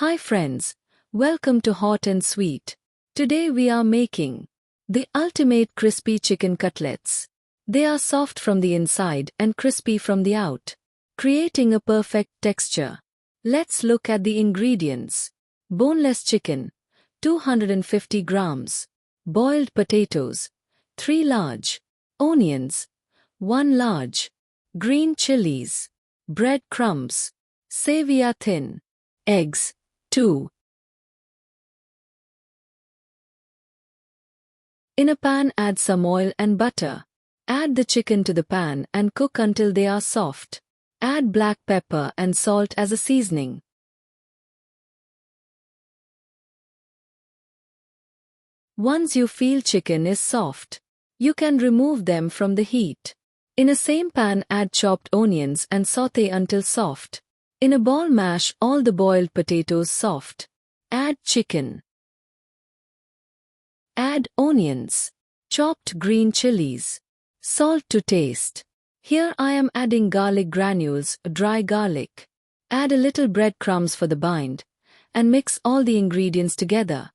Hi friends, welcome to Hot and Sweet. Today we are making the ultimate crispy chicken cutlets. They are soft from the inside and crispy from the out, creating a perfect texture. Let's look at the ingredients. Boneless chicken, 250 grams. Boiled potatoes, 3 large. Onions, 1 large. Green chilies. Bread crumbs. Sevia thin. Eggs, 2. In a pan, add some oil and butter. Add the chicken to the pan and cook until they are soft. Add black pepper and salt as a seasoning. Once you feel chicken is soft, you can remove them from the heat. In a same pan, add chopped onions and sauté until soft. In a bowl, mash all the boiled potatoes soft. Add chicken. Add onions. Chopped green chilies. Salt to taste. Here I am adding garlic granules, dry garlic. Add a little breadcrumbs for the bind, and mix all the ingredients together.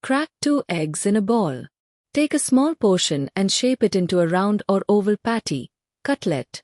Crack 2 eggs in a bowl. Take a small portion and shape it into a round or oval patty, cutlet.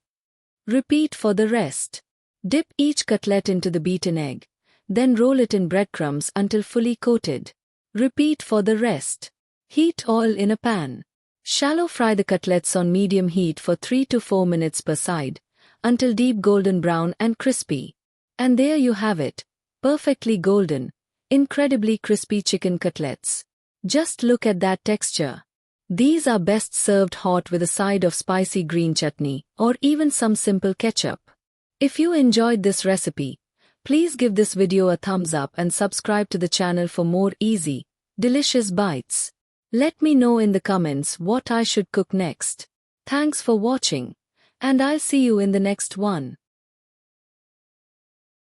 Repeat for the rest. Dip each cutlet into the beaten egg, then roll it in breadcrumbs until fully coated. Repeat for the rest. Heat oil in a pan. Shallow fry the cutlets on medium heat for 3 to 4 minutes per side, until deep golden brown and crispy. And there you have it, perfectly golden, incredibly crispy chicken cutlets. Just look at that texture. These are best served hot with a side of spicy green chutney or even some simple ketchup. If you enjoyed this recipe, please give this video a thumbs up and subscribe to the channel for more easy, delicious bites. Let me know in the comments what I should cook next. Thanks for watching, and I'll see you in the next one.